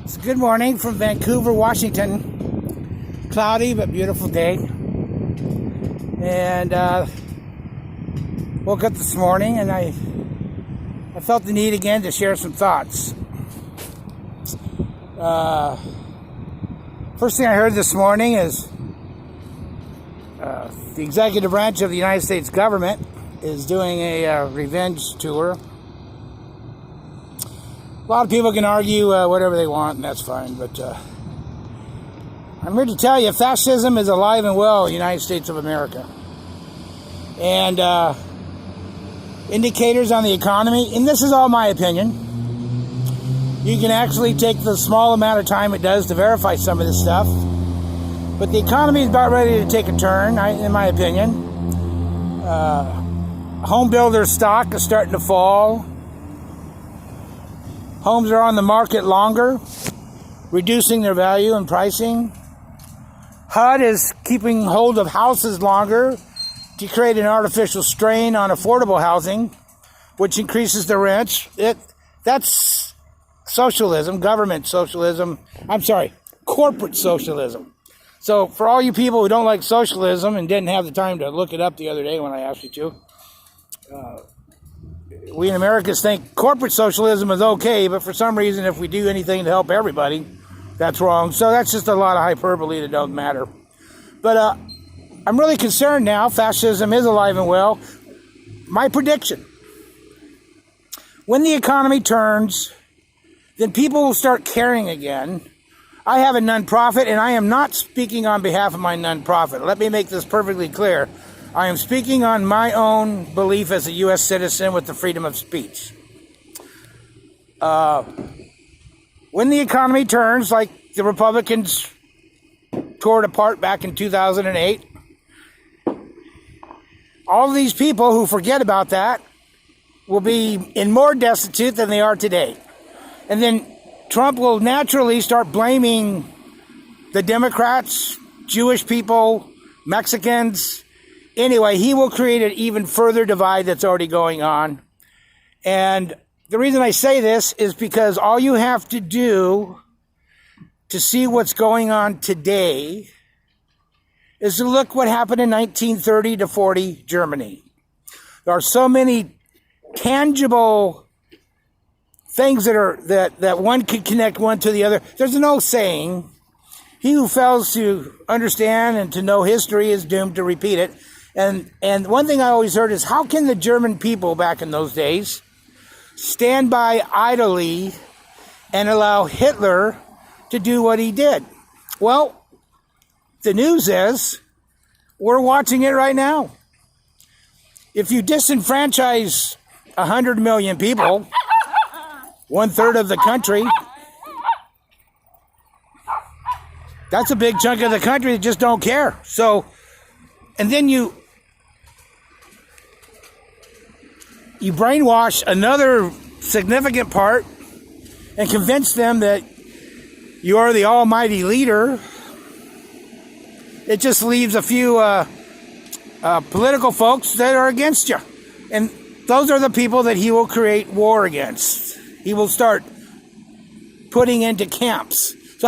It's a good morning from Vancouver, Washington. Cloudy but beautiful day. And woke up this morning and I felt the need again to share some thoughts. First thing I heard this morning is the executive branch of the United States government is doing a revenge tour. A lot of people can argue whatever they want, and that's fine, but I'm here to tell you, fascism is alive and well in the United States of America. And indicators on the economy, and this is all my opinion, you can actually take the small amount of time it does to verify some of this stuff, but the economy is about ready to take a turn, in my opinion. Home builder stock is starting to fall. Homes are on the market longer, reducing their value and pricing. HUD is keeping hold of houses longer to create an artificial strain on affordable housing, which increases the rents. That's socialism, corporate socialism. So for all you people who don't like socialism and didn't have the time to look it up the other day when I asked you to, we in Americans think corporate socialism is okay, but for some reason, if we do anything to help everybody, that's wrong. So that's just a lot of hyperbole that don't matter. But I'm really concerned now. Fascism is alive and well. My prediction: when the economy turns, then people will start caring again. I have a nonprofit, and I am not speaking on behalf of my nonprofit. Let me make this perfectly clear. I am speaking on my own belief as a U.S. citizen with the freedom of speech. When the economy turns, like the Republicans tore it apart back in 2008, all of these people who forget about that will be in more destitute than they are today. And then Trump will naturally start blaming the Democrats, Jewish people, Mexicans. Anyway, he will create an even further divide that's already going on. And the reason I say this is because all you have to do to see what's going on today is to look what happened in 1930 to 40 Germany. There are so many tangible things that one could connect one to the other. There's an old saying, he who fails to understand and to know history is doomed to repeat it. And one thing I always heard is, how can the German people back in those days stand by idly and allow Hitler to do what he did? Well, the news is we're watching it right now. If you disenfranchise 100 million people, 1/3 of the country, that's a big chunk of the country that just don't care. So, and then you brainwash another significant part and convince them that you are the almighty leader. It just leaves a few political folks that are against you. And those are the people that he will create war against. He will start putting into camps. So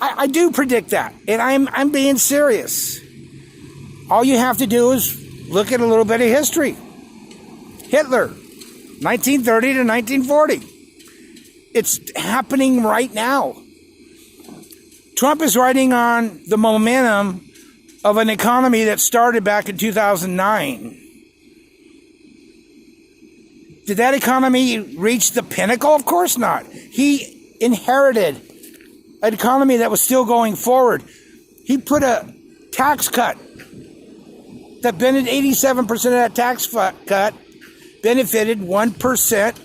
I do predict that, and I'm being serious. All you have to do is look at a little bit of history. Hitler, 1930 to 1940. It's happening right now. Trump is riding on the momentum of an economy that started back in 2009. Did that economy reach the pinnacle? Of course not. He inherited an economy that was still going forward. He put a tax cut that benefited 87% of that tax cut benefited 1%.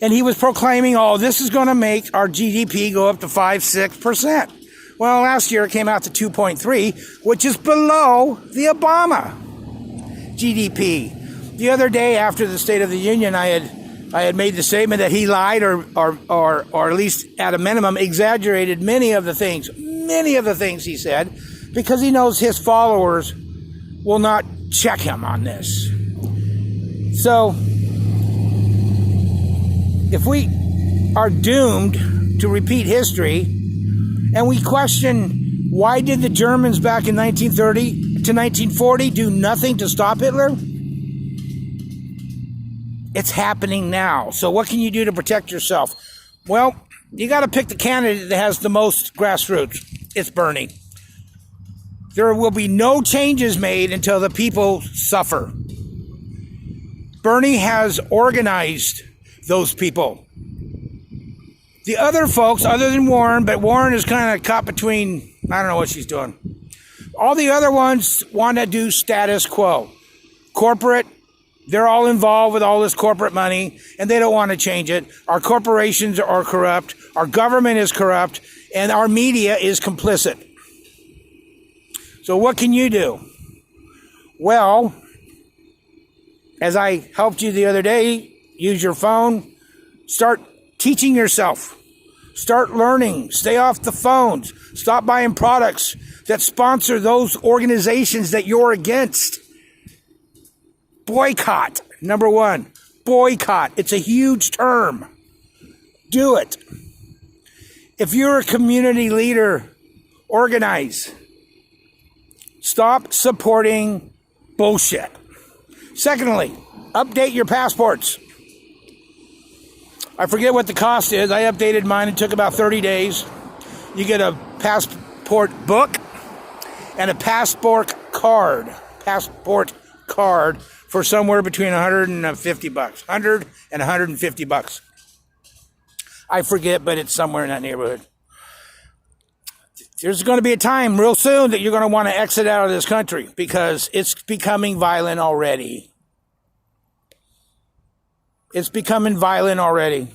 And he was proclaiming, this is going to make our GDP go up to 5-6%. Well, last year it came out to 2.3, which is below the Obama GDP. The other day after the State of the Union, I had made the statement that he lied or at least at a minimum exaggerated many of the things he said, because he knows his followers will not check him on this. So if we are doomed to repeat history, and we question, why did the Germans back in 1930 to 1940 do nothing to stop Hitler? It's happening now. So what can you do to protect yourself? Well, you got to pick the candidate that has the most grassroots. It's Bernie. There will be no changes made until the people suffer. Bernie has organized those people. The other folks, other than Warren, but Warren is kind of caught between, I don't know what she's doing. All the other ones want to do status quo. Corporate, they're all involved with all this corporate money, and they don't want to change it. Our corporations are corrupt. Our government is corrupt, and our media is complicit. So what can you do? Well, as I helped you the other day, use your phone, start teaching yourself, start learning, stay off the phones, stop buying products that sponsor those organizations that you're against. Boycott, number one. Boycott. It's a huge term. Do it. If you're a community leader, organize. Stop supporting bullshit. Secondly, update your passports. I forget what the cost is. I updated mine. It took about 30 days. You get a passport book and a passport card. Passport card for somewhere between $150. $100 and $150. I forget, but it's somewhere in that neighborhood. There's going to be a time real soon that you're going to want to exit out of this country because it's becoming violent already. It's becoming violent already,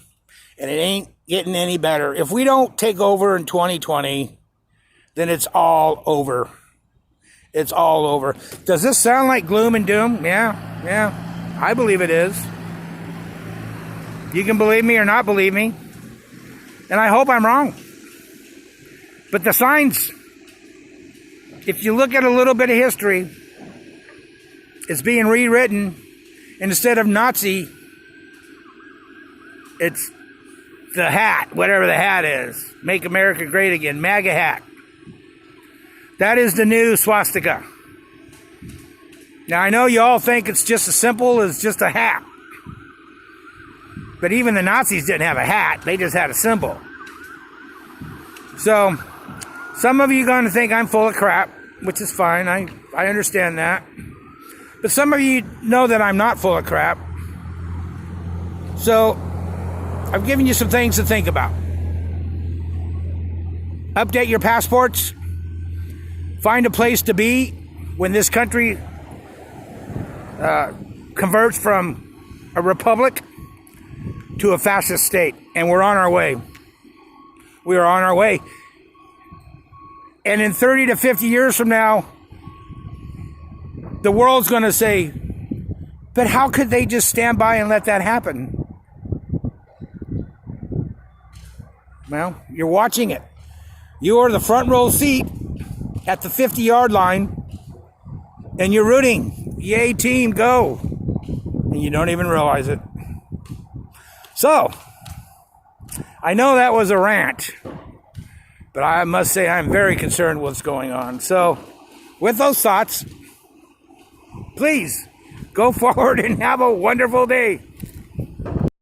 and it ain't getting any better. If we don't take over in 2020, then it's all over. It's all over. Does this sound like gloom and doom? Yeah, I believe it is. You can believe me or not believe me, and I hope I'm wrong. But the signs, if you look at a little bit of history, it's being rewritten, and instead of Nazi, it's the hat, whatever the hat is. Make America Great Again, MAGA hat. That is the new swastika. Now, I know you all think it's just as simple as just a hat. But even the Nazis didn't have a hat. They just had a symbol. So, some of you are going to think I'm full of crap, which is fine. I understand that. But some of you know that I'm not full of crap. So, I've given you some things to think about. Update your passports. Find a place to be when this country converts from a republic to a fascist state. And we're on our way. We are on our way. And in 30 to 50 years from now, the world's going to say, but how could they just stand by and let that happen? Well, you're watching it. You are the front row seat at the 50-yard line, and you're rooting. Yay, team, go. And you don't even realize it. So, I know that was a rant, but I must say I'm very concerned with what's going on. So, with those thoughts, please go forward and have a wonderful day.